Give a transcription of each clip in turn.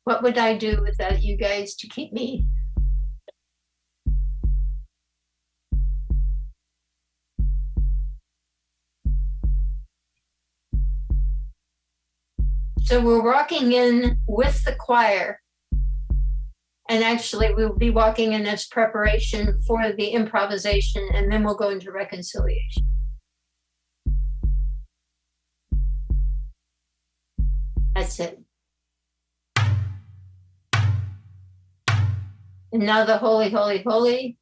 What would I do without you guys to keep me? So we're walking in with the choir. And actually, we'll be walking in as preparation for the improvisation, and then we'll go into reconciliation. That's it. And now the holy, holy, holy.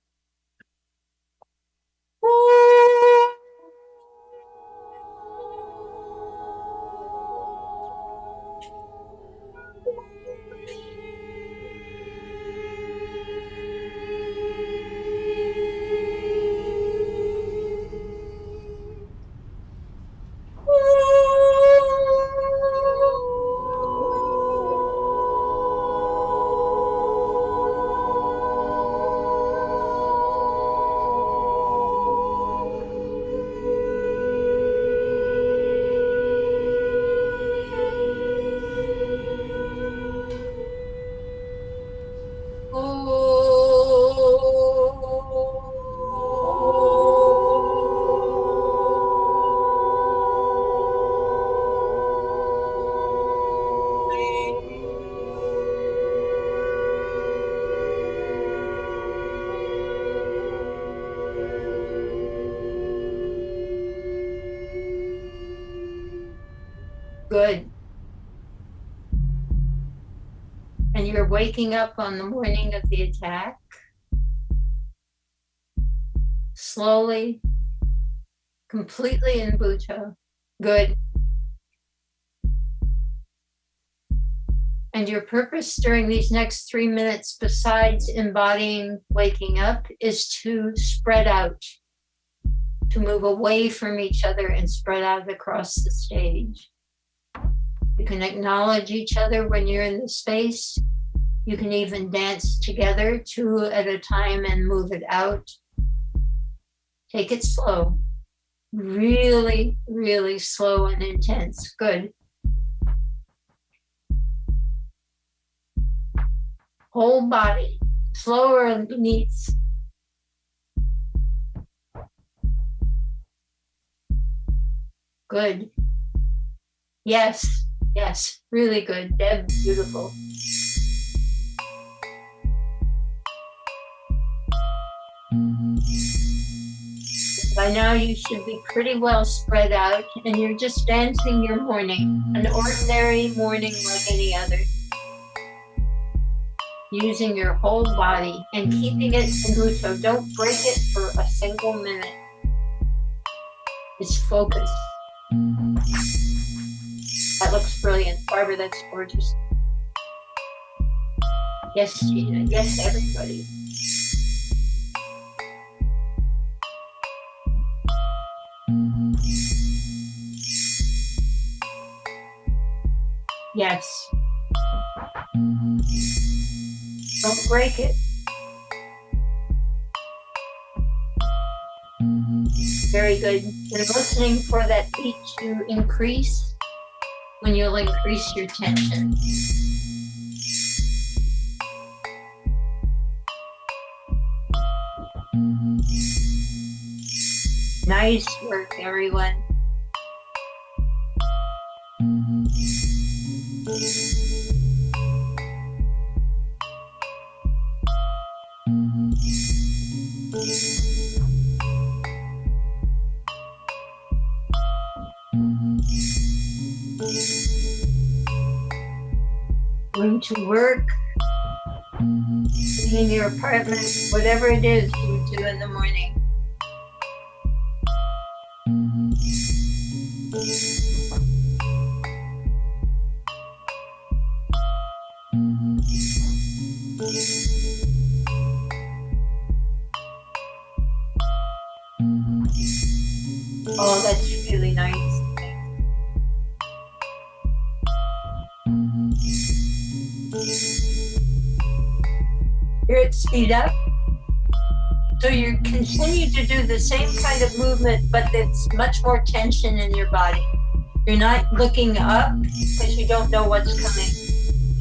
Good. And you're waking up on the morning of the attack. Slowly, completely in Bhutto. Good. And your purpose during these next 3 minutes, besides embodying waking up, is to spread out, to move away from each other and spread out across the stage. You can acknowledge each other when you're in the space. You can even dance together, 2 at a time, and move it out. Take it slow. Really, really slow and intense. Good. Whole body, slower needs. Good. Yes, yes, really good. Deb, beautiful. By now you should be pretty well spread out, and you're just dancing your morning, an ordinary morning like any other. Using your whole body and keeping it in Bhutto. Don't break it for a single minute. It's focus. That looks brilliant. Barbara, that's gorgeous. Yes, Gina. Yes, everybody. Yes. Don't break it. Very good. You're listening for that beat to increase when you'll increase your tension. Nice work, everyone. Going to work, in your apartment, whatever it is you do in the morning. Oh, that's really nice. Here at speed up. So you continue to do the same kind of movement, but it's much more tension in your body. You're not looking up because you don't know what's coming.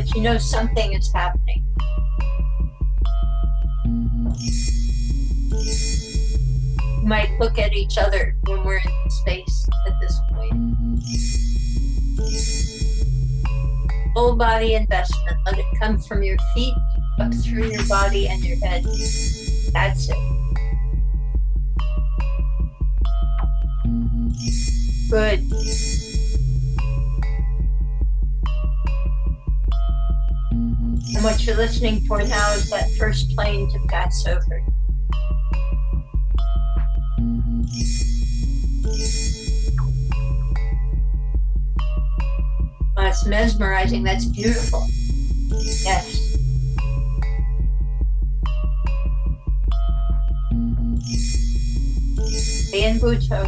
but you know something is happening. We might look at each other when we're in space at this point. Full body investment. Let it come from your feet up through your body and your head. That's it. Good. And what you're listening for now is that first plane to pass over. Oh, it's mesmerizing. That's beautiful. Yes. Stay in Buto.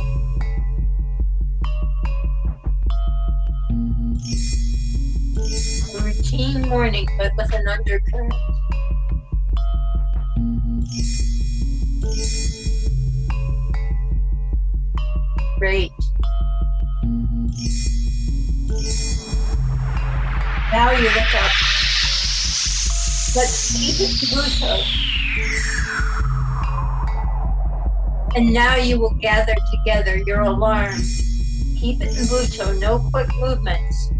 A routine morning, but with an undercurrent. Great. Now you look up. Let's keep it to Buto. And now you will gather together your alarm. Keep it in Buto, no quick movements.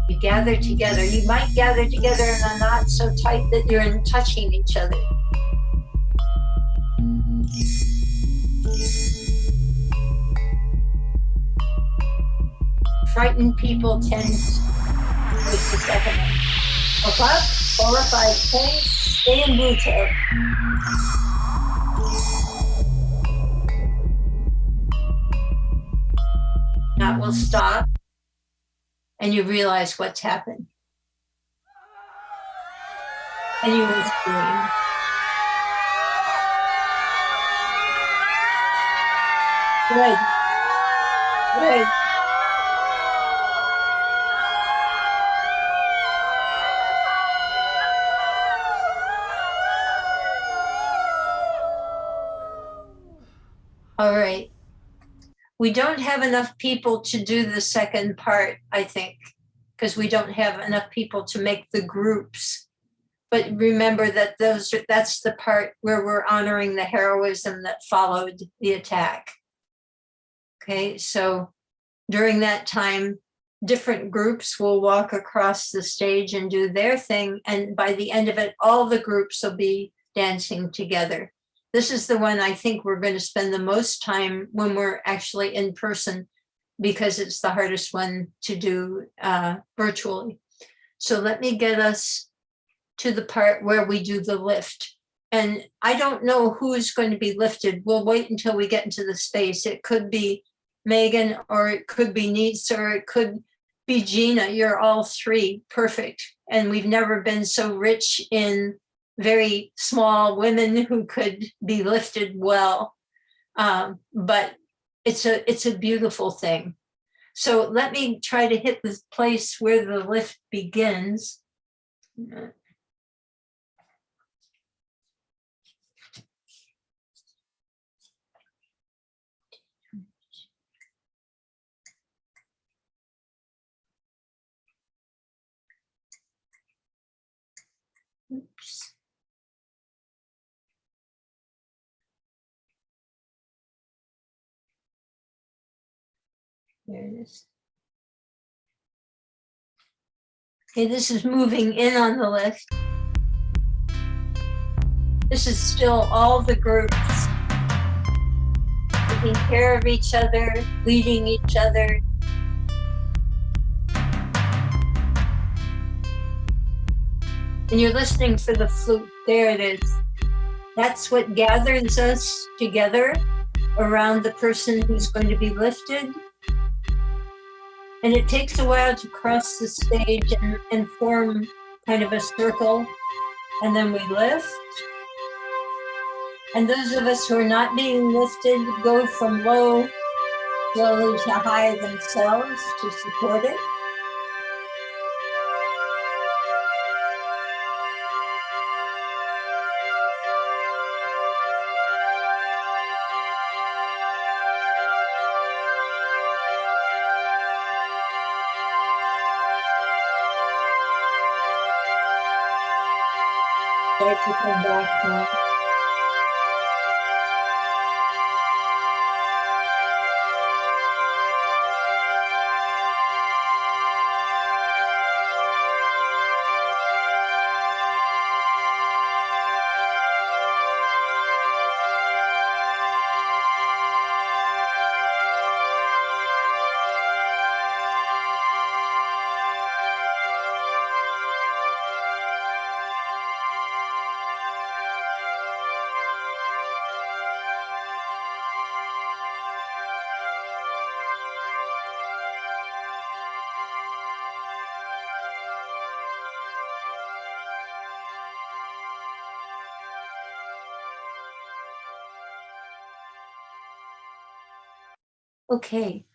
You gather together. You might gather together in a knot so tight that you're touching each other. Frightened people tend to waste a second. Look up, 4 or 5 points, stay in Buto. That will stop, and you realize what's happened. And you will scream. Good. Good. All right. We don't have enough people to do the second part, I think, because we don't have enough people to make the groups. But remember that that's the part where we're honoring the heroism that followed the attack. Okay, so during that time, different groups will walk across the stage and do their thing. And by the end of it, all the groups will be dancing together. This is the one I think we're going to spend the most time when we're actually in person, because it's the hardest one to do virtually. So let me get us to the part where we do the lift. And I don't know who's going to be lifted. We'll wait until we get into the space. It could be Megan, or it could be Neitz, or it could be Gina. You're all three. Perfect. And we've never been so rich in very small women who could be lifted well. But it's a beautiful thing. So let me try to hit the place where the lift begins. Oops. There it is. Okay, this is moving in on the lift. This is still all the groups taking care of each other, leading each other. And you're listening for the flute. There it is. That's what gathers us together around the person who's going to be lifted. And it takes a while to cross the stage and form kind of a circle. And then we lift. And those of us who are not being lifted go from low slowly to high themselves to support it. Start to come back now. Okay.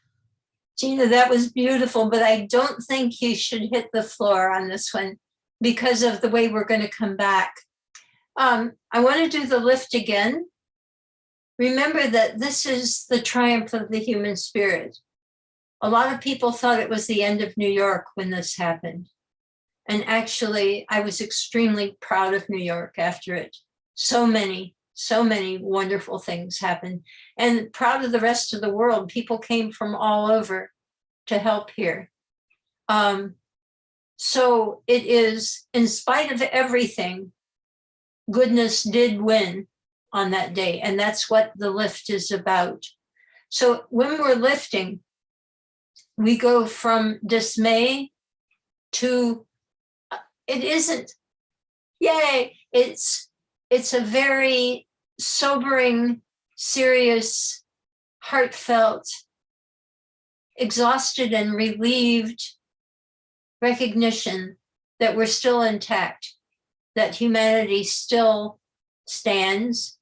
Gina, that was beautiful, but I don't think you should hit the floor on this one because of the way we're going to come back. I want to do the lift again. Remember that this is the triumph of the human spirit. A lot of people thought it was the end of New York when this happened. And actually, I was extremely proud of New York after it. So many wonderful things happened. And proud of the rest of the world. People came from all over to help here. So it is, in spite of everything, goodness did win on that day. And that's what the lift is about. So when we're lifting, we go from dismay to, it isn't, yay, it's a very sobering, serious, heartfelt, exhausted and relieved recognition that we're still intact, that humanity still stands.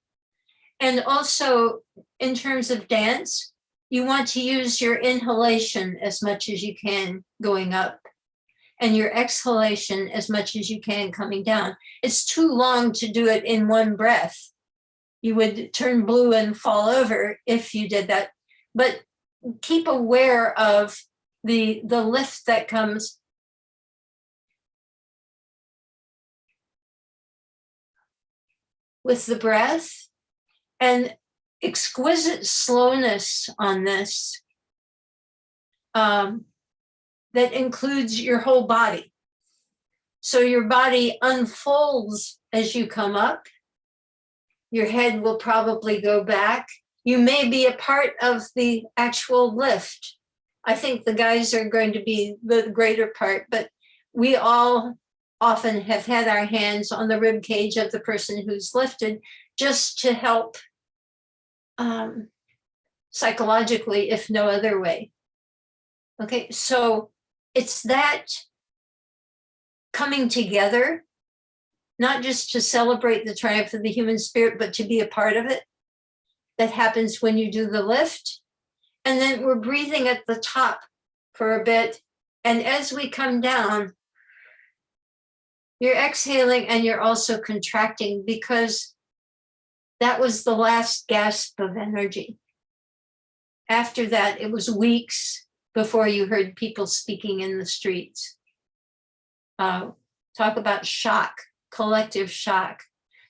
And also, in terms of dance, you want to use your inhalation as much as you can going up, and your exhalation as much as you can coming down. It's too long to do it in one breath. You would turn blue and fall over if you did that. But keep aware of the lift that comes with the breath, and exquisite slowness on this that includes your whole body. So your body unfolds as you come up. Your head will probably go back. You may be a part of the actual lift. I think the guys are going to be the greater part, but we all often have had our hands on the rib cage of the person who's lifted just to help psychologically, if no other way. Okay, so it's that coming together, not just to celebrate the triumph of the human spirit, but to be a part of it, that happens when you do the lift. And then we're breathing at the top for a bit. And as we come down, you're exhaling and you're also contracting, because that was the last gasp of energy. After that, it was weeks before you heard people speaking in the streets. Talk about shock, collective shock.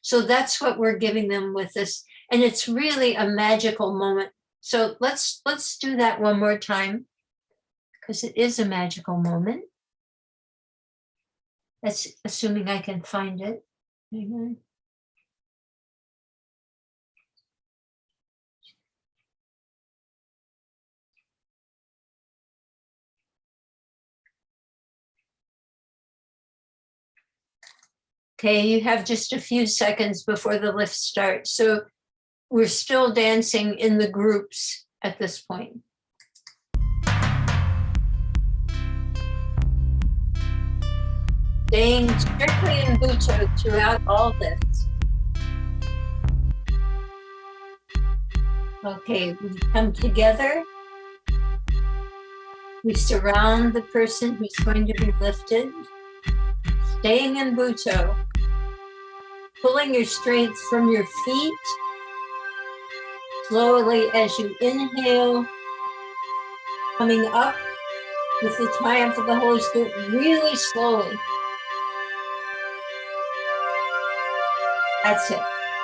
So that's what we're giving them with this. And it's really a magical moment. So let's do that one more time, because it is a magical moment. That's assuming I can find it. Mm-hmm. Okay, you have just a few seconds before the lift starts. So we're still dancing in the groups at this point. Staying strictly in Buto throughout all this. Okay, we come together. We surround the person who's going to be lifted. Staying in Buto. Pulling your strength from your feet. Slowly as you inhale. Coming up with the triumph of the Holy Spirit, really slowly. That's it.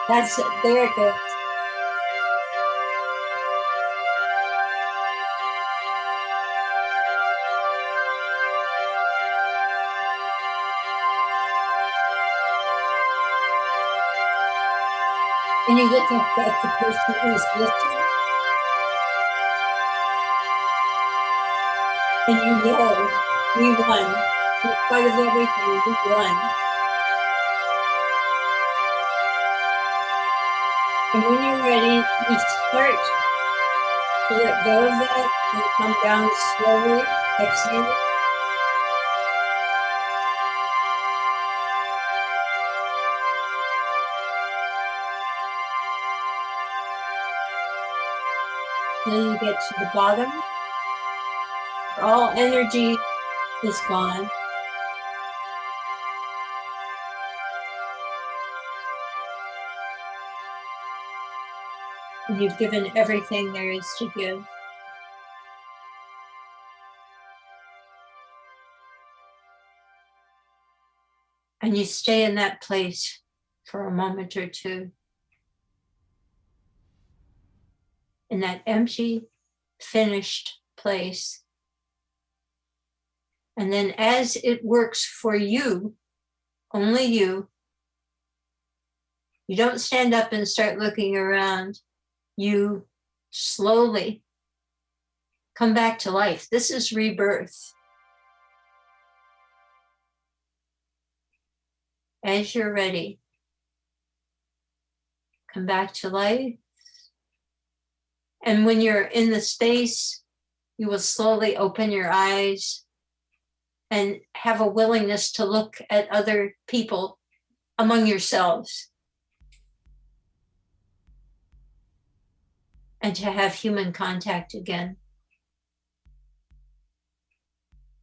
That's it. There it goes. And you look up at the person who's listening, and you know we won. In spite of everything, we won. And when you're ready, you start to let go of that and come down slowly, exhale. Till you get to the bottom. All energy is gone. And you've given everything there is to give. And you stay in that place for a moment or two. In that empty, finished place. And then as it works for you, only you don't stand up and start looking around. You slowly come back to life. This is rebirth. As you're ready, come back to life. And when you're in the space, you will slowly open your eyes and have a willingness to look at other people among yourselves and to have human contact again.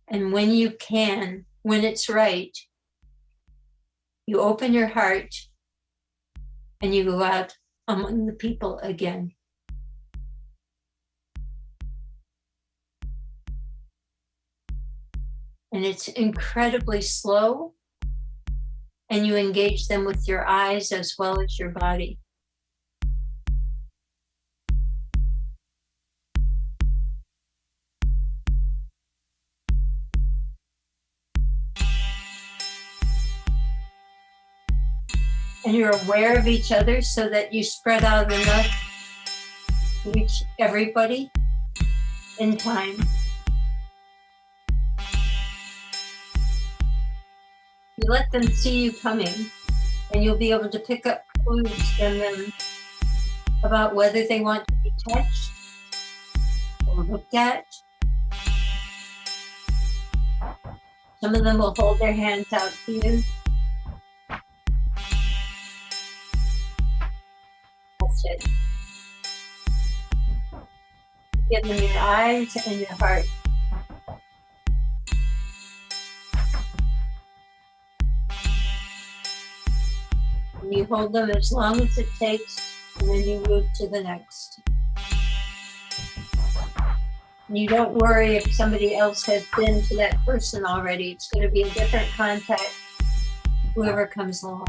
And when you can, when it's right, you open your heart and you go out among the people again. And it's incredibly slow, and you engage them with your eyes as well as your body. And you're aware of each other so that you spread out enough to reach everybody in time. You let them see you coming, and you'll be able to pick up clues from them about whether they want to be touched or looked at. Some of them will hold their hands out to you. That's it. Give them your eyes and your heart. And you hold them as long as it takes, and then you move to the next. And you don't worry if somebody else has been to that person already. It's going to be a different contact, whoever comes along.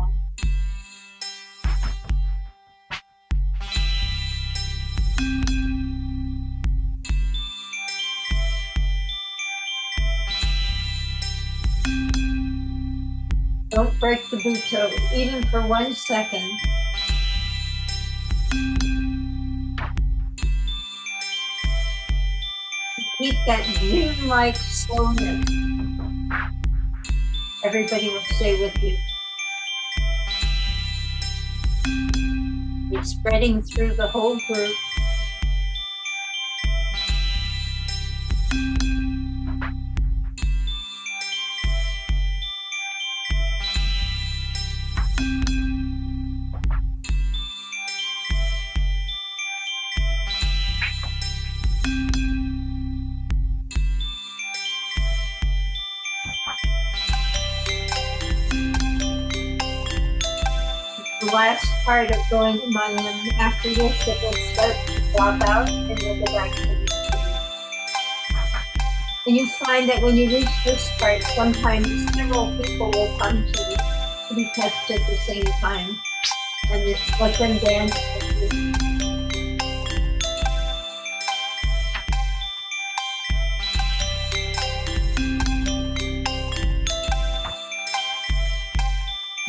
Don't break the boot toe, even for 1 second. Keep that dream-like slowness. Everybody will stay with you. You're spreading through the whole group. The last part of going among them after this, it will start to drop out and you'll go back to the routine. And you find that when you reach this part, sometimes several people will come to you to be touched at the same time. and just let them dance.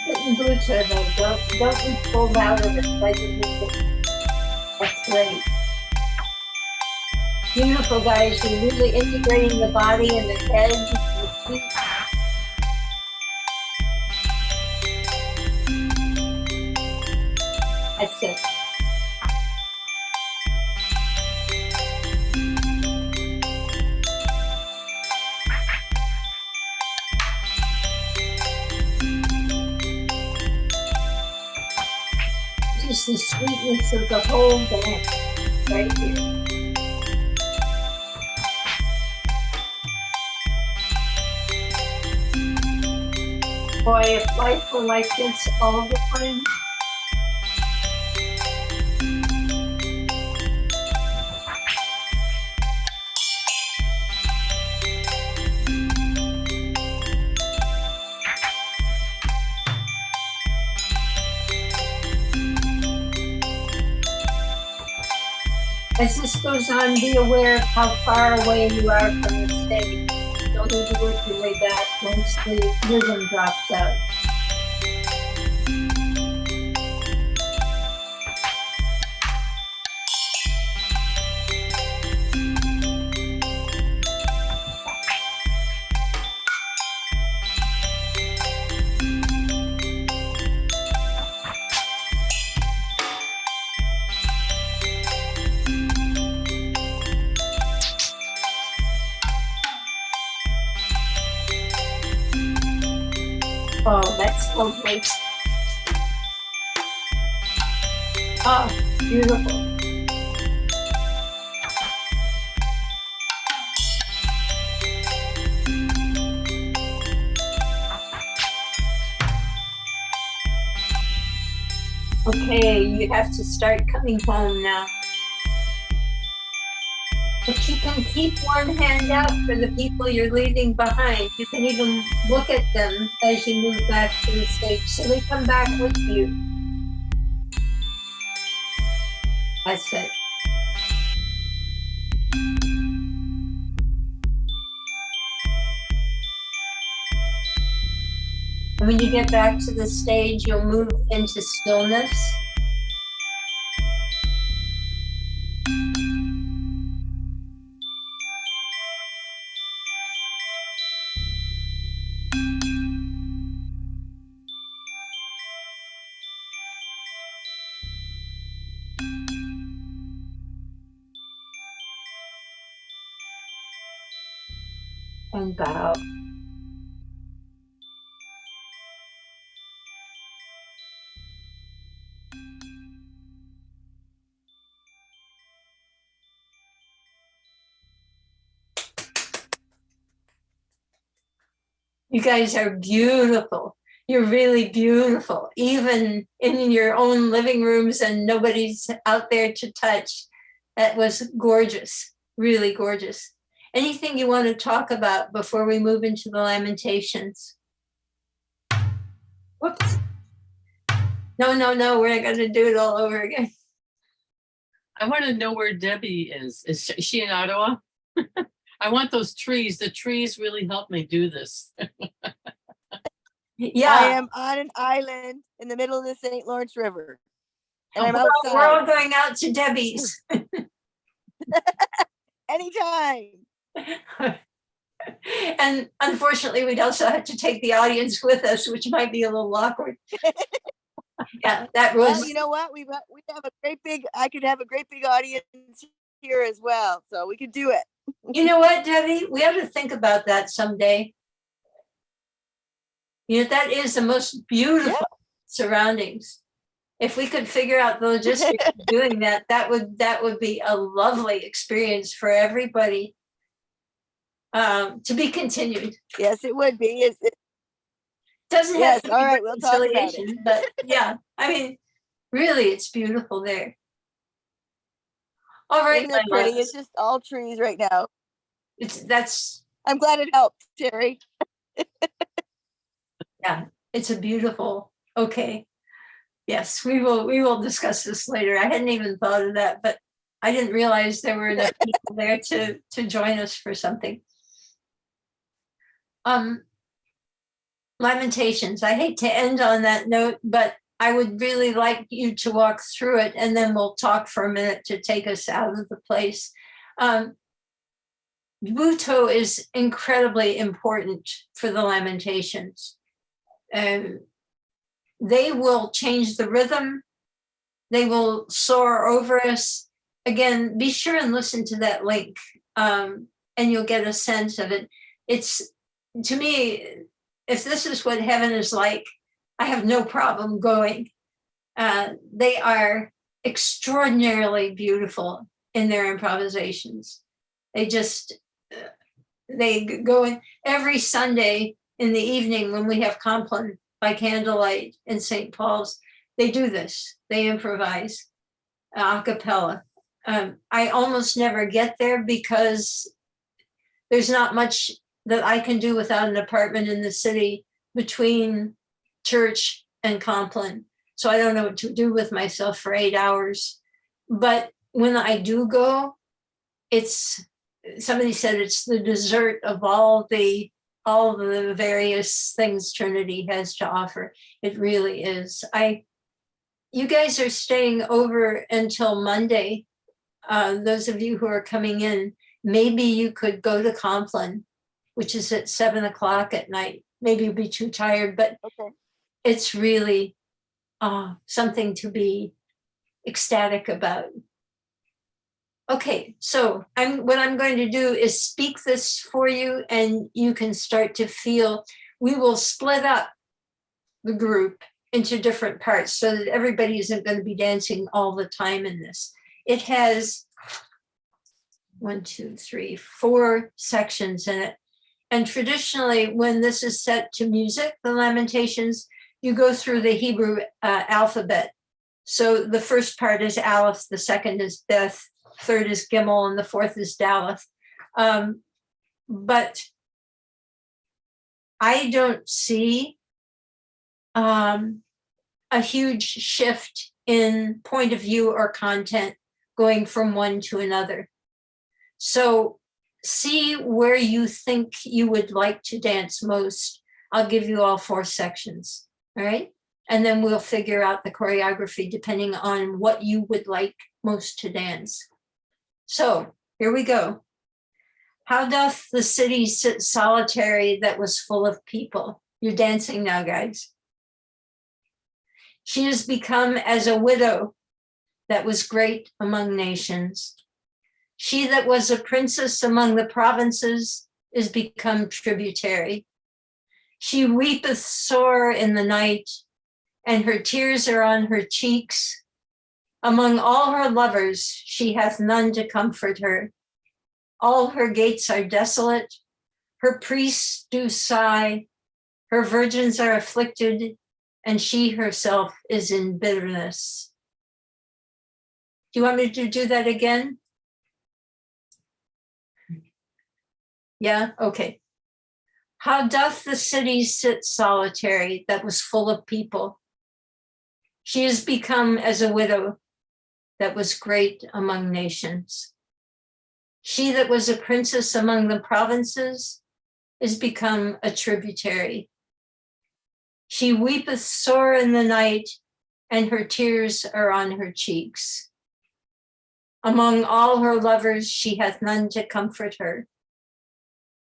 Getting boots are though. Don't be pulled out of it. That's great. Beautiful, guys. You're really integrating the body and the head, the feet. That's it. Just the sweetness of the whole dance right here. Boy, if life were like this all the time. As this goes on, be aware of how far away you are from the stage. Don't need to work your way back once the rhythm drops out. Oh, that's lovely. Oh, beautiful. Okay, you have to start coming home now. But you can keep one hand out for the people you're leaving behind. You can even look at them as you move back to the stage, so they come back with you. That's it. And when you get back to the stage, you'll move into stillness. And bow. You guys are beautiful. You're really beautiful, even in your own living rooms and nobody's out there to touch. That was gorgeous, really gorgeous. Anything you want to talk about before we move into the lamentations? Whoops. No, we're not going to do it all over again. I want to know where Debbie is. Is she in Ottawa? I want those trees. The trees really help me do this. Yeah. I am on an island in the middle of the St. Lawrence River. And I'm outside. We're all going out to Debbie's. Anytime. And unfortunately, we'd also have to take the audience with us, which might be a little awkward. Yeah, that was. Well, you know what? We have a great big. I could have a great big audience here as well, so we could do it. You know what, Debbie? We have to think about that someday. You know, that is the most beautiful surroundings. If we could figure out the logistics of doing that, that would be a lovely experience for everybody. To be continued. Yes, it would be. It doesn't have to be all right, we'll talk about it. But yeah, I mean, really, it's beautiful there. All right, isn't it pretty? It's just all trees right now. I'm glad it helped, Terry. Yeah, it's a beautiful. Okay, Yes, we will discuss this later. I hadn't even thought of that, but I didn't realize there were enough people there to join us for something. Lamentations. I hate to end on that note, but I would really like you to walk through it, and then we'll talk for a minute to take us out of the place. Buto is incredibly important for the Lamentations. They will change the rhythm. They will soar over us. Again, be sure and listen to that link, and you'll get a sense of it. It's, to me, if this is what heaven is like, I have no problem going. They are extraordinarily beautiful in their improvisations. They go in every Sunday in the evening when we have Compline by candlelight in St. Paul's. They do this. They improvise a cappella. I almost never get there because there's not much that I can do without an apartment in the city between church and Compline. So I don't know what to do with myself for 8 hours. But when I do go, somebody said it's the dessert of all the various things Trinity has to offer. It really is. You guys are staying over until Monday. Those of you who are coming in, maybe you could go to Compline, which is at 7:00 at night. Maybe you'll be too tired, but Okay. it's really something to be ecstatic about. Okay, so what I'm going to do is speak this for you, and you can start to feel. We will split up the group into different parts so that everybody isn't going to be dancing all the time in this. It has 4 sections in it. And traditionally, when this is set to music, the Lamentations, you go through the Hebrew alphabet. So the first part is Aleph, the second is Beth, third is Gimel, and the fourth is Daleth. But I don't see a huge shift in point of view or content going from one to another. So see where you think you would like to dance most. I'll give you all 4 sections, all right? And then we'll figure out the choreography depending on what you would like most to dance. So here we go. How doth the city sit solitary that was full of people? You're dancing now, guys. She has become as a widow that was great among nations. She that was a princess among the provinces is become tributary. She weepeth sore in the night, and her tears are on her cheeks. Among all her lovers, she hath none to comfort her. All her gates are desolate. Her priests do sigh. Her virgins are afflicted, and she herself is in bitterness. Do you want me to do that again? Yeah, okay. How doth the city sit solitary that was full of people? She has become as a widow that was great among nations. She that was a princess among the provinces is become a tributary. She weepeth sore in the night, and her tears are on her cheeks. Among all her lovers, she hath none to comfort her.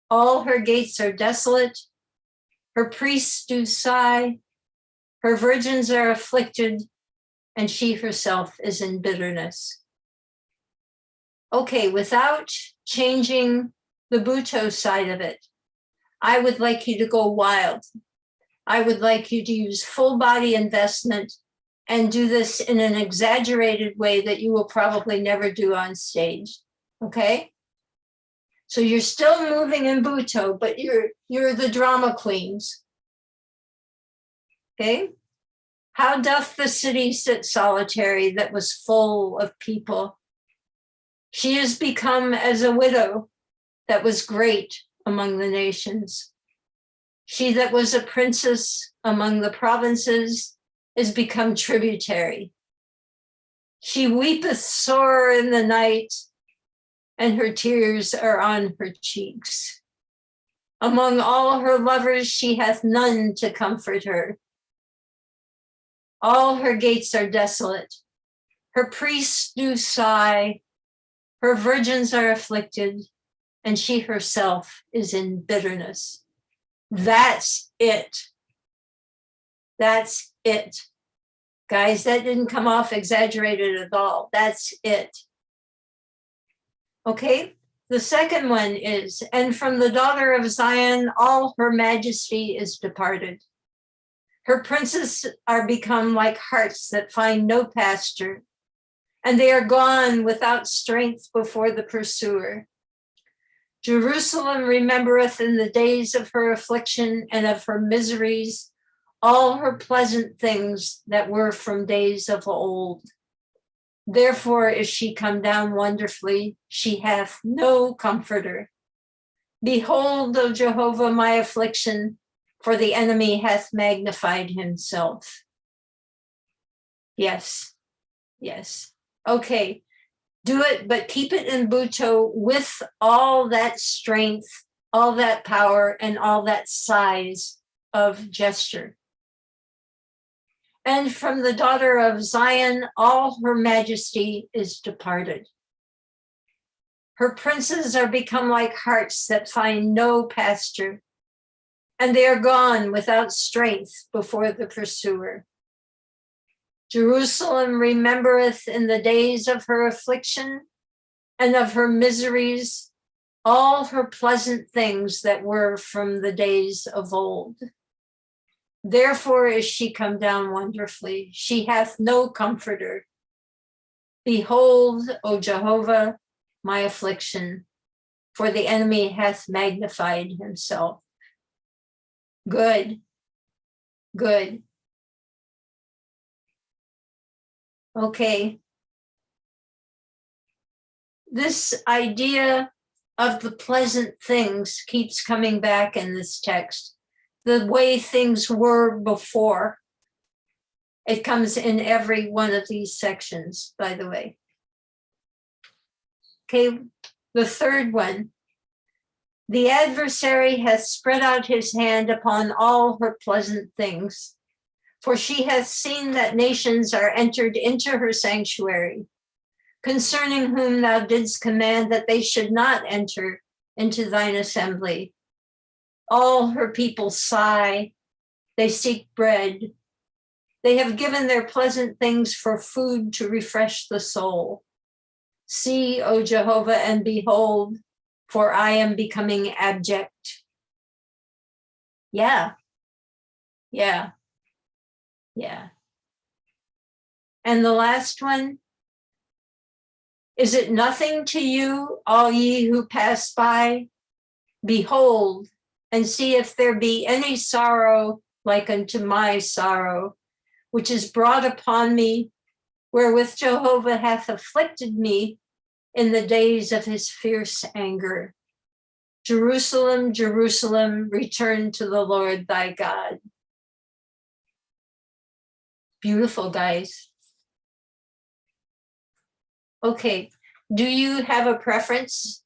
All her gates are desolate. Her priests do sigh. Her virgins are afflicted, and she herself is in bitterness. Okay, without changing the Buto side of it, I would like you to go wild. I would like you to use full body investment and do this in an exaggerated way that you will probably never do on stage, okay? So you're still moving in Buto, but you're the drama queens, okay? How doth the city sit solitary that was full of people? She has become as a widow that was great among the nations. She that was a princess among the provinces is become tributary. She weepeth sore in the night, and her tears are on her cheeks. Among all her lovers, she hath none to comfort her. All her gates are desolate. Her priests do sigh. Her virgins are afflicted, and she herself is in bitterness. That's it. That's it. Guys, that didn't come off exaggerated at all. That's it. Okay, the second one is, and from the daughter of Zion, all her majesty is departed. Her princes are become like harts that find no pasture, and they are gone without strength before the pursuer. Jerusalem remembereth in the days of her affliction and of her miseries all her pleasant things that were from days of old. Therefore is she come down wonderfully, she hath no comforter. Behold, O Jehovah, my affliction, for the enemy hath magnified himself. Yes, yes. Okay, do it, but keep it in Buto with all that strength, all that power, and all that size of gesture. And from the daughter of Zion, all her majesty is departed. Her princes are become like harts that find no pasture, and they are gone without strength before the pursuer. Jerusalem remembereth in the days of her affliction and of her miseries all her pleasant things that were from the days of old. Therefore is she come down wonderfully, she hath no comforter. Behold, O Jehovah, my affliction, for the enemy hath magnified himself. Good, good. Okay. This idea of the pleasant things keeps coming back in this text. The way things were before. It comes in every one of these sections, by the way. Okay, the third one. The adversary hath spread out his hand upon all her pleasant things, for she hath seen that nations are entered into her sanctuary, concerning whom thou didst command that they should not enter into thine assembly. All her people sigh, they seek bread. They have given their pleasant things for food to refresh the soul. See, O Jehovah, and behold, for I am becoming abject. Yeah, yeah, yeah. And the last one, is it nothing to you, all ye who pass by? Behold, and see if there be any sorrow like unto my sorrow, which is brought upon me, wherewith Jehovah hath afflicted me in the days of his fierce anger. Jerusalem, Jerusalem, return to the Lord thy God. Beautiful, guys. Okay, do you have a preference?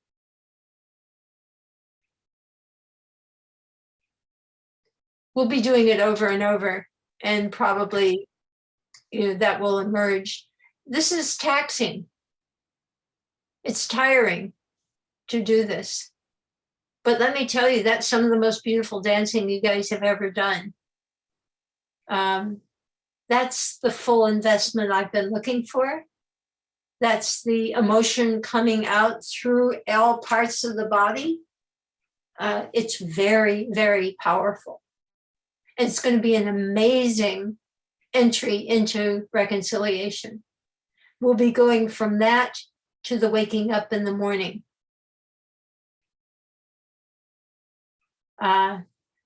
We'll be doing it over and over, and probably that will emerge. This is taxing. It's tiring to do this. But let me tell you, that's some of the most beautiful dancing you guys have ever done. That's the full investment I've been looking for. That's the emotion coming out through all parts of the body. It's very, very powerful. It's going to be an amazing entry into reconciliation. We'll be going from that to the waking up in the morning.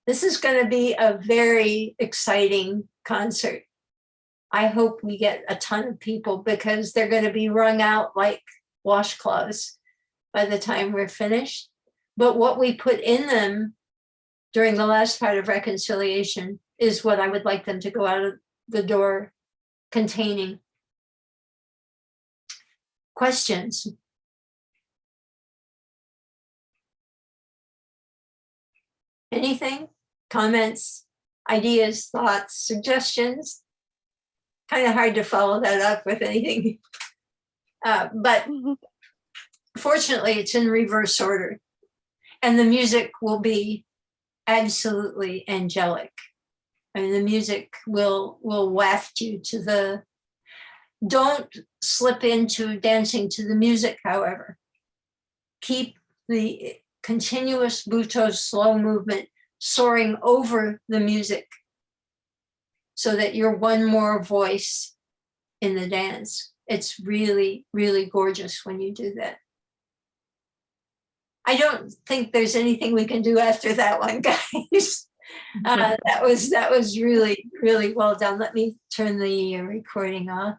This is going to be a very exciting concert. I hope we get a ton of people because they're going to be wrung out like washcloths by the time we're finished. But what we put in them during the last part of reconciliation is what I would like them to go out the door containing. Questions? Anything? Comments, ideas, thoughts, suggestions? Kind of hard to follow that up with anything. But fortunately, it's in reverse order. And the music will be absolutely angelic. I mean, the music will waft you to the, don't slip into dancing to the music, however. Keep the continuous Butoh slow movement soaring over the music so that you're one more voice in the dance. It's really, really gorgeous when you do that. I don't think there's anything we can do after that one, guys. That was really, really well done. Let me turn the recording off.